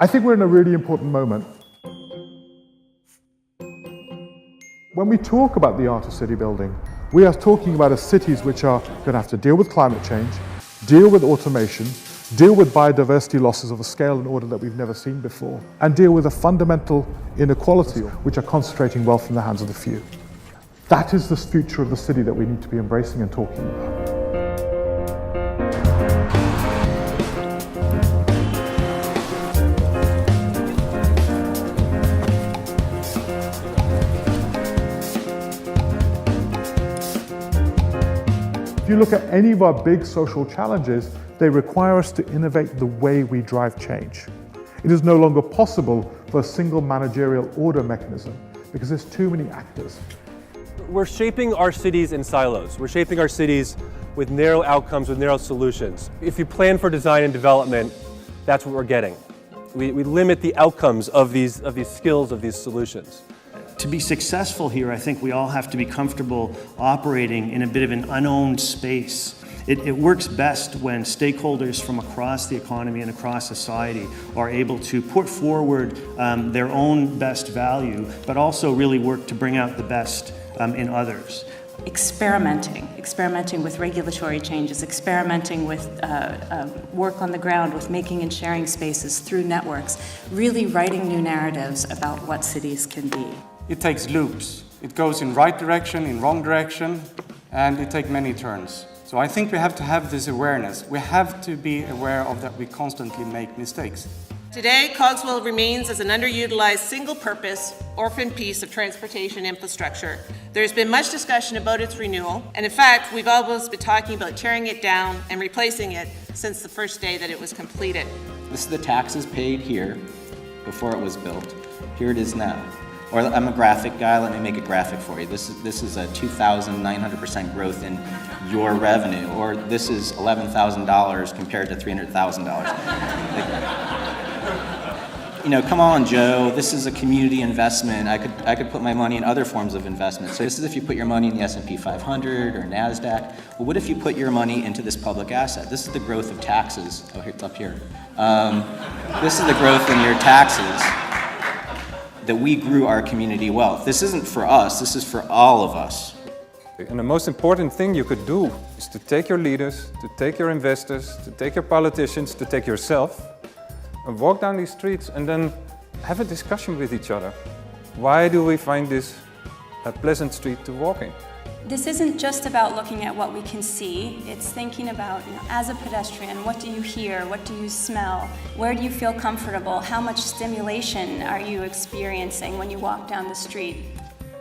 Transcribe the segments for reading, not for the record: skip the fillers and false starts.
I think we're in a really important moment. When we talk about the art of city building, we are talking about cities which are going to have to deal with climate change, deal with automation, deal with biodiversity losses of a scale and order that we've never seen before, and deal with a fundamental inequality which are concentrating wealth in the hands of the few. That is the future of the city that we need to be embracing and talking about. If you look at any of our big social challenges, they require us to innovate the way we drive change. It is no longer possible for a single managerial order mechanism because there's too many actors. We're shaping our cities in silos. We're shaping our cities with narrow outcomes, with narrow solutions. If you plan for design and development, that's what we're getting. We limit the outcomes of these skills, of these solutions. To be successful here, I think we all have to be comfortable operating in a bit of an unowned space. It works best when stakeholders from across the economy and across society are able to put forward their own best value, but also really work to bring out the best in others. Experimenting with regulatory changes, experimenting with work on the ground, with making and sharing spaces through networks, really writing new narratives about what cities can be. It takes loops. It goes in right direction, in wrong direction, and it takes many turns. So I think we have to have this awareness. We have to be aware of that we constantly make mistakes. Today, Cogswell remains as an underutilized, single-purpose, orphan piece of transportation infrastructure. There's been much discussion about its renewal, and in fact, we've almost been talking about tearing it down and replacing it since the first day that it was completed. This is the taxes paid here before it was built. Here it is now. Or I'm a graphic guy, let me make a graphic for you. This is a 2,900% growth in your revenue, or this is $11,000 compared to $300,000. You know, come on, Joe, this is a community investment. I could put my money in other forms of investment. So this is if you put your money in the S&P 500 or NASDAQ. Well, what if you put your money into this public asset? This is the growth of taxes. Oh, here, it's up here. This is the growth in your taxes that we grew our community wealth. This isn't for us, this is for all of us. And the most important thing you could do is to take your leaders, to take your investors, to take your politicians, to take yourself, and walk down these streets and then have a discussion with each other. Why do we find this a pleasant street to walk in? This isn't just about looking at what we can see, it's thinking about, as a pedestrian, what do you hear, what do you smell, where do you feel comfortable, how much stimulation are you experiencing when you walk down the street?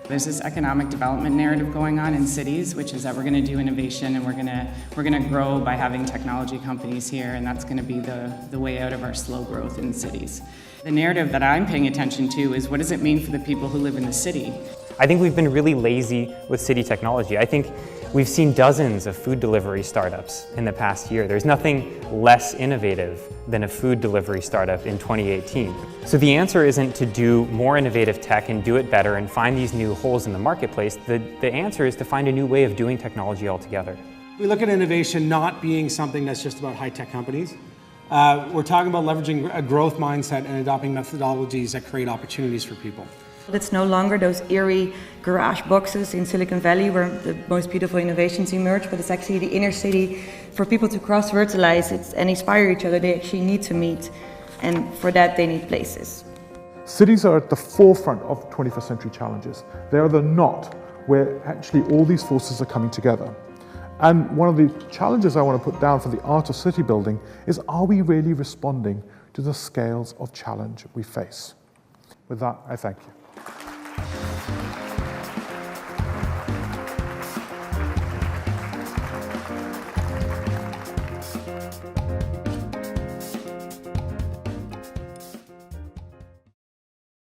There's this economic development narrative going on in cities, which is that we're going to do innovation and we're going to grow by having technology companies here, and that's going to be the way out of our slow growth in cities. The narrative that I'm paying attention to is, what does it mean for the people who live in the city? I think we've been really lazy with city technology. I think we've seen dozens of food delivery startups in the past year. There's nothing less innovative than a food delivery startup in 2018. So the answer isn't to do more innovative tech and do it better and find these new holes in the marketplace. The answer is to find a new way of doing technology altogether. We look at innovation not being something that's just about high-tech companies. We're talking about leveraging a growth mindset and adopting methodologies that create opportunities for people. It's no longer those eerie garage boxes in Silicon Valley where the most beautiful innovations emerge, but it's actually the inner city for people to cross-fertilize and inspire each other. They actually need to meet, and for that they need places. Cities are at the forefront of 21st century challenges. They are the knot where actually all these forces are coming together. And one of the challenges I want to put down for the art of city building is, are we really responding to the scales of challenge we face? With that, I thank you.